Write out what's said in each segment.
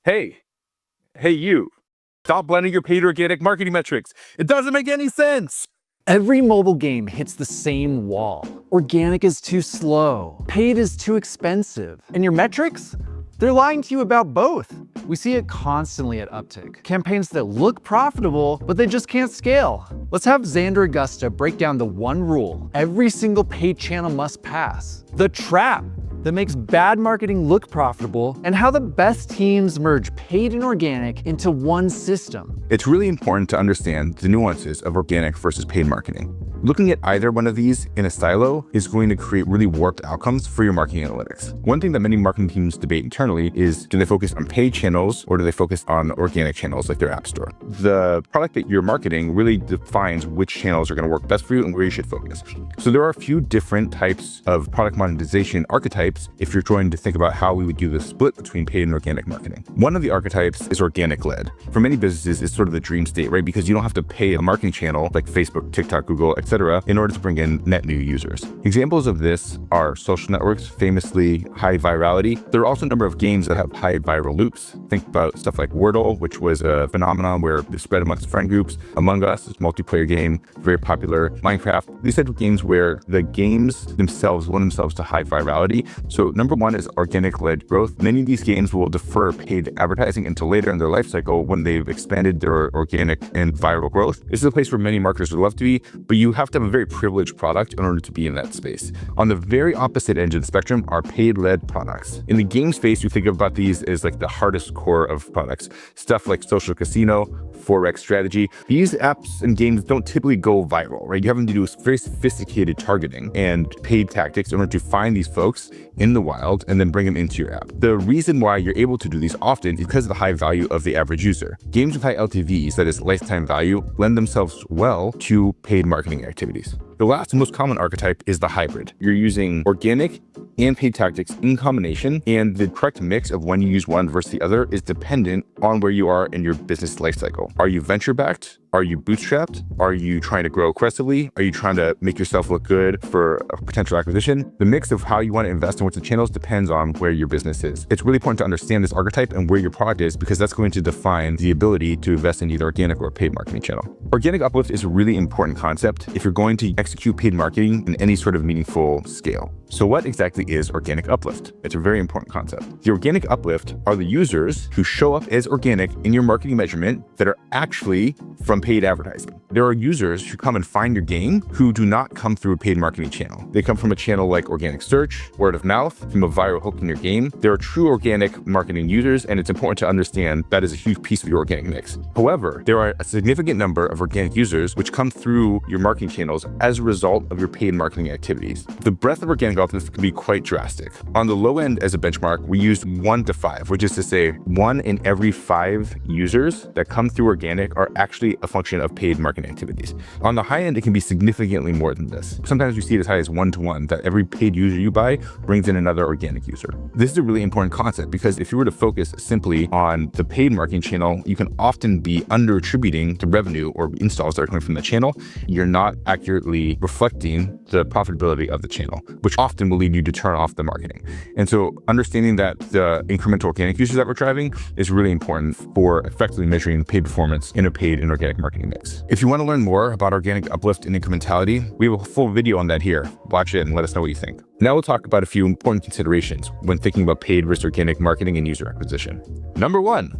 Hey, hey you, stop blending your paid organic marketing metrics. It doesn't make any sense. Every mobile game hits the same wall. Organic is too slow, paid is too expensive, and your metrics? They're lying to you about both. We see it constantly at Upptic. Campaigns that look profitable, but they just can't scale. Let's have Xander Augusta break down the one rule every single paid channel must pass. The trap that makes bad marketing look profitable, and how the best teams merge paid and organic into one system. It's really important to understand the nuances of organic versus paid marketing. Looking at either one of these in a silo is going to create really warped outcomes for your marketing analytics. One thing that many marketing teams debate internally is, do they focus on paid channels or do they focus on organic channels like their app store? The product that you're marketing really defines which channels are going to work best for you and where you should focus. So there are a few different types of product monetization archetypes if you're trying to think about how we would do the split between paid and organic marketing. One of the archetypes is organic-led. For many businesses, it's sort of the dream state, right? Because you don't have to pay a marketing channel like Facebook, TikTok, Google, etc., in order to bring in net new users. Examples of this are social networks, famously high virality. There are also a number of games that have high viral loops. Think about stuff like Wordle, which was a phenomenon where it spread amongst friend groups. Among Us is a multiplayer game, very popular. Minecraft, these types of games where the games themselves lend themselves to high virality. So number one is organic-led growth. Many of these games will defer paid advertising until later in their life cycle when they've expanded their organic and viral growth. This is a place where many marketers would love to be, but you have to have a very privileged product in order to be in that space. On the very opposite end of the spectrum are paid-led products. In the game space, you think about these as like the hardest core of products. Stuff like social casino, Forex strategy. These apps and games don't typically go viral, right? You have to do very sophisticated targeting and paid tactics in order to find these folks in the wild and then bring them into your app. The reason why you're able to do these often is because of the high value of the average user. Games with high LTVs, that is lifetime value, lend themselves well to paid marketing activities. The last and most common archetype is the hybrid. You're using organic and paid tactics in combination, and the correct mix of when you use one versus the other is dependent on where you are in your business lifecycle. Are you venture-backed? Are you bootstrapped? Are you trying to grow aggressively? Are you trying to make yourself look good for a potential acquisition? The mix of how you want to invest in which the channels depends on where your business is. It's really important to understand this archetype and where your product is, because that's going to define the ability to invest in either organic or paid marketing channel. Organic uplift is a really important concept if you're going to execute paid marketing in any sort of meaningful scale. So what exactly is organic uplift? It's a very important concept. The organic uplift are the users who show up as organic in your marketing measurement that are actually from paid advertising. There are users who come and find your game who do not come through a paid marketing channel. They come from a channel like organic search, word of mouth, from a viral hook in your game. There are true organic marketing users, and it's important to understand that is a huge piece of your organic mix. However, there are a significant number of organic users which come through your marketing channels as a result of your paid marketing activities. The breadth of organic uplift can be quite drastic. On the low end as a benchmark, we used 1 to 5, which is to say 1 in every 5 users that come through organic are actually a function of paid marketing activities. On the high end, it can be significantly more than this. Sometimes we see it as high as 1 to 1, that every paid user you buy brings in another organic user. This is a really important concept because if you were to focus simply on the paid marketing channel, you can often be under-attributing the revenue or installs that are coming from the channel. You're not accurately reflecting the profitability of the channel, which often will lead you to turn off the marketing. And so understanding that the incremental organic users that we're driving is really important for effectively measuring paid performance in a paid and organic marketing mix. If you want to learn more about organic uplift and incrementality, we have a full video on that here. Watch it and let us know what you think. Now we'll talk about a few important considerations when thinking about paid versus organic marketing and user acquisition. Number 1,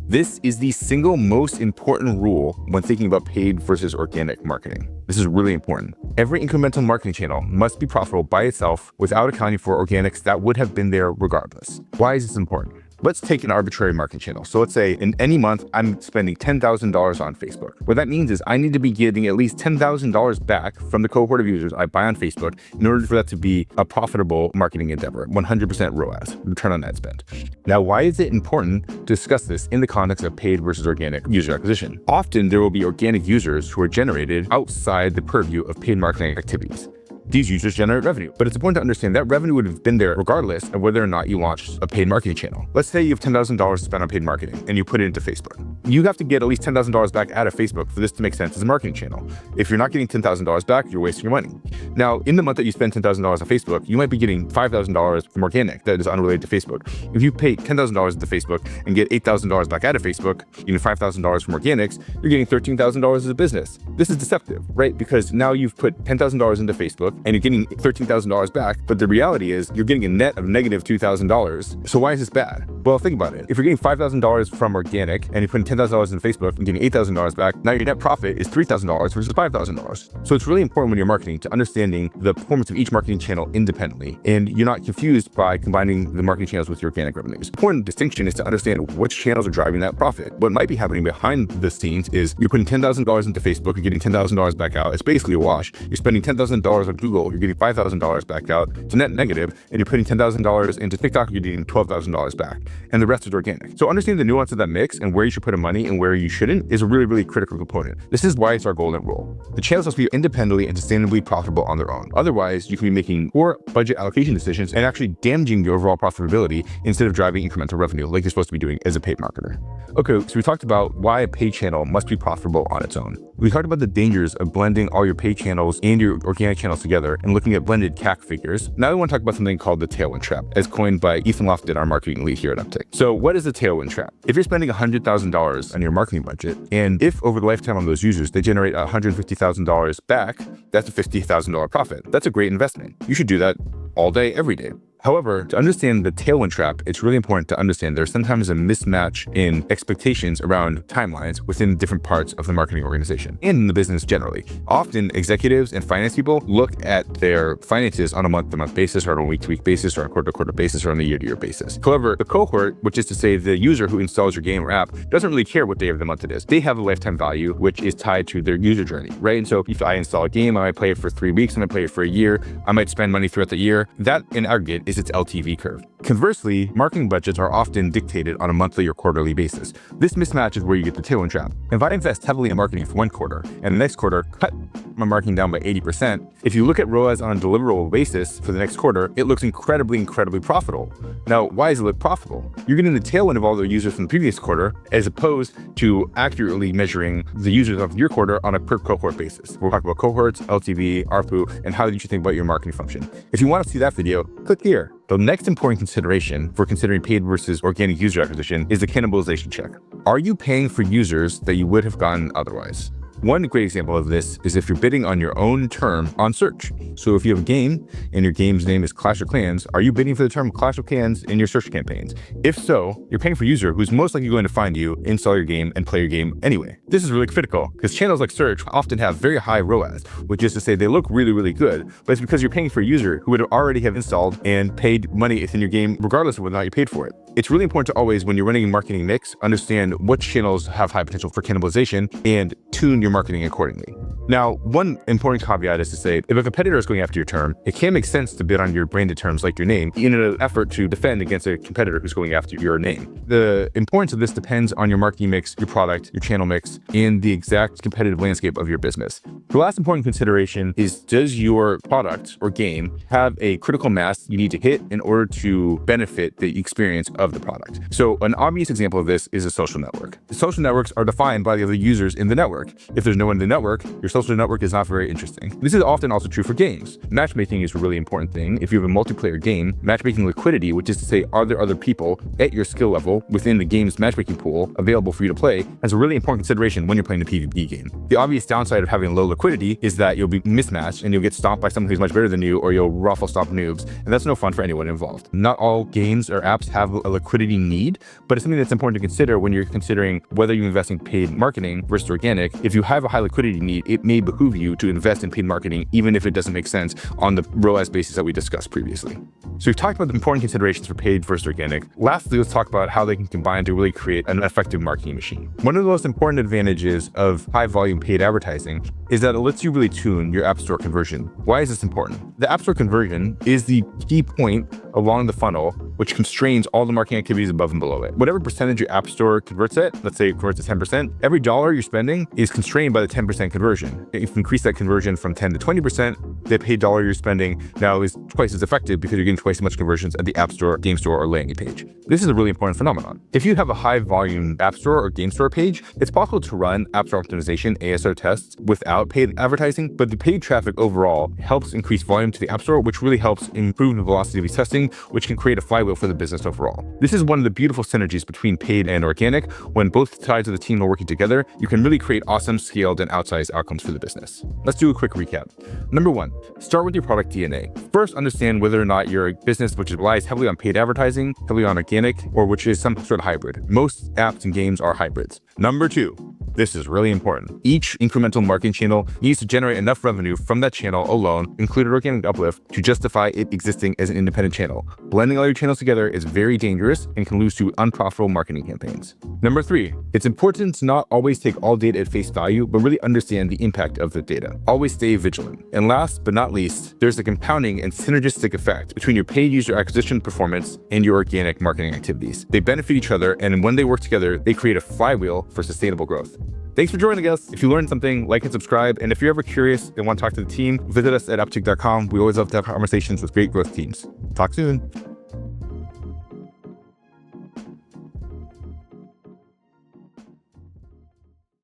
this is the single most important rule when thinking about paid versus organic marketing. This is really important. Every incremental marketing channel must be profitable by itself without accounting for organics that would have been there regardless. Why is this important? Let's take an arbitrary marketing channel. So let's say in any month, I'm spending $10,000 on Facebook. What that means is I need to be getting at least $10,000 back from the cohort of users I buy on Facebook in order for that to be a profitable marketing endeavor, 100% ROAS, return on ad spend. Now, why is it important to discuss this in the context of paid versus organic user acquisition? Often there will be organic users who are generated outside the purview of paid marketing activities. these users generate revenue. But it's important to understand that revenue would have been there regardless of whether or not you launched a paid marketing channel. Let's say you have $10,000 to spend on paid marketing and you put it into Facebook. You have to get at least $10,000 back out of Facebook for this to make sense as a marketing channel. If you're not getting $10,000 back, you're wasting your money. Now, in the month that you spend $10,000 on Facebook, you might be getting $5,000 from organic that is unrelated to Facebook. If you pay $10,000 into Facebook and get $8,000 back out of Facebook, getting $5,000 from organics, you're getting $13,000 as a business. This is deceptive, right? Because now you've put $10,000 into Facebook and you're getting $13,000 back, but the reality is you're getting a net of negative $2,000. So why is this bad? Well, think about it. If you're getting $5,000 from organic and you're putting $10,000 into Facebook and getting $8,000 back, now your net profit is $3,000 versus $5,000. So it's really important when you're marketing to understanding the performance of each marketing channel independently, and you're not confused by combining the marketing channels with your organic revenues. The important distinction is to understand which channels are driving that profit. What might be happening behind the scenes is you're putting $10,000 into Facebook, you're getting $10,000 back out. It's basically a wash. You're spending $10,000 on Google, you're getting $5,000 back out. It's a net negative, and you're putting $10,000 into TikTok, you're getting $12,000 back, and the rest is organic. So understanding the nuance of that mix and where you should put in money and where you shouldn't is a really, really critical component. This is why it's our golden rule. The channels must be independently and sustainably profitable on their own. Otherwise, you can be making poor budget allocation decisions and actually damaging your overall profitability instead of driving incremental revenue like you're supposed to be doing as a paid marketer. Okay, so we talked about why a paid channel must be profitable on its own. We talked about the dangers of blending all your paid channels and your organic channels together and looking at blended CAC figures. Now we want to talk about something called the Tailwind Trap, as coined by Ethan Lofton, our marketing lead here at Upptic. So what is the Tailwind Trap? If you're spending $100,000 on your marketing budget, and if over the lifetime of those users, they generate $150,000 back, that's a $50,000 profit. That's a great investment. You should do that all day, every day. However, to understand the Tailwind Trap, it's really important to understand there's sometimes a mismatch in expectations around timelines within different parts of the marketing organization and in the business generally. Often, executives and finance people look at their finances on a month-to-month basis, or on a week-to-week basis, or on a quarter-to-quarter basis, or on a year-to-year basis. However, the cohort, which is to say the user who installs your game or app, doesn't really care what day of the month it is. They have a lifetime value, which is tied to their user journey, right? And so if I install a game, I might play it for 3 weeks, I might play it for a year, I might spend money throughout the year. That, in aggregate, is its LTV curve. Conversely, marketing budgets are often dictated on a monthly or quarterly basis. This mismatch is where you get the Tailwind Trap. If I invest heavily in marketing for one quarter and the next quarter cut my marketing down by 80%, if you look at ROAS on a deliverable basis for the next quarter, it looks incredibly profitable. Now, why does it look profitable? You're getting the tailwind of all the users from the previous quarter as opposed to accurately measuring the users of your quarter on a per cohort basis. We'll talk about cohorts, LTV, ARPU, and how you should think about your marketing function. If you want to see that video, click here. The next important consideration for considering paid versus organic user acquisition is the cannibalization check. Are you paying for users that you would have gotten otherwise? One great example of this is if you're bidding on your own term on search. So if you have a game and your game's name is Clash of Clans, are you bidding for the term Clash of Clans in your search campaigns? If so, you're paying for a user who's most likely going to find you, install your game, and play your game anyway. This is really critical because channels like search often have very high ROAS, which is to say they look really good, but it's because you're paying for a user who would already have installed and paid money within your game regardless of whether or not you paid for it. It's really important to always, when you're running a marketing mix, understand which channels have high potential for cannibalization and tune your marketing accordingly. Now, one important caveat is to say, if a competitor is going after your term, it can make sense to bid on your branded terms like your name in an effort to defend against a competitor who's going after your name. The importance of this depends on your marketing mix, your product, your channel mix, and the exact competitive landscape of your business. The last important consideration is, does your product or game have a critical mass you need to hit in order to benefit the experience of the product? So an obvious example of this is a social network. The social networks are defined by the other users in the network. If there's no one in the network, your social network is not very interesting. This is often also true for games. Matchmaking is a really important thing. If you have a multiplayer game, matchmaking liquidity, which is to say, are there other people at your skill level within the game's matchmaking pool available for you to play, is a really important consideration when you're playing a PvP game. The obvious downside of having low liquidity is that you'll be mismatched and you'll get stomped by someone who's much better than you, or you'll ruffle stomp noobs, and that's no fun for anyone involved. Not all games or apps have a liquidity need, but it's something that's important to consider when you're considering whether you invest in paid marketing versus organic. If you have a high liquidity need, it may behoove you to invest in paid marketing, even if it doesn't make sense on the ROAS basis that we discussed previously. So we've talked about the important considerations for paid versus organic. Lastly, let's talk about how they can combine to really create an effective marketing machine. One of the most important advantages of high volume paid advertising is that it lets you really tune your App Store conversion. Why is this important? The App Store conversion is the key point along the funnel which constrains all the marketing activities above and below it. Whatever percentage your app store converts at, let's say it converts to 10%, every dollar you're spending is constrained by the 10% conversion. If you increase that conversion from 10 to 20%, the paid dollar you're spending now is twice as effective because you're getting twice as much conversions at the app store, game store, or landing page. This is a really important phenomenon. If you have a high volume app store or game store page, it's possible to run app store optimization ASO tests without paid advertising, but the paid traffic overall helps increase volume to the app store, which really helps improve the velocity of these testing, which can create a flywheel for the business overall. This is one of the beautiful synergies between paid and organic. When both sides of the team are working together, you can really create awesome, scaled, and outsized outcomes for the business. Let's do a quick recap. Number one, start with your product DNA. First, understand whether or not you're a business which relies heavily on paid advertising, heavily on organic, or which is some sort of hybrid. Most apps and games are hybrids. Number two, this is really important. Each incremental marketing channel needs to generate enough revenue from that channel alone, included organic uplift, to justify it existing as an independent channel. Blending all your channels together is very dangerous and can lead to unprofitable marketing campaigns. Number three, it's important to not always take all data at face value, but really understand the impact of the data. Always stay vigilant. And last but not least, there's a compounding and synergistic effect between your paid user acquisition performance and your organic marketing activities. They benefit each other, and when they work together, they create a flywheel for sustainable growth. Thanks for joining us. If you learned something, like and subscribe. And if you're ever curious and want to talk to the team, visit us at Upptic.com. We always love to have conversations with great growth teams. Talk soon.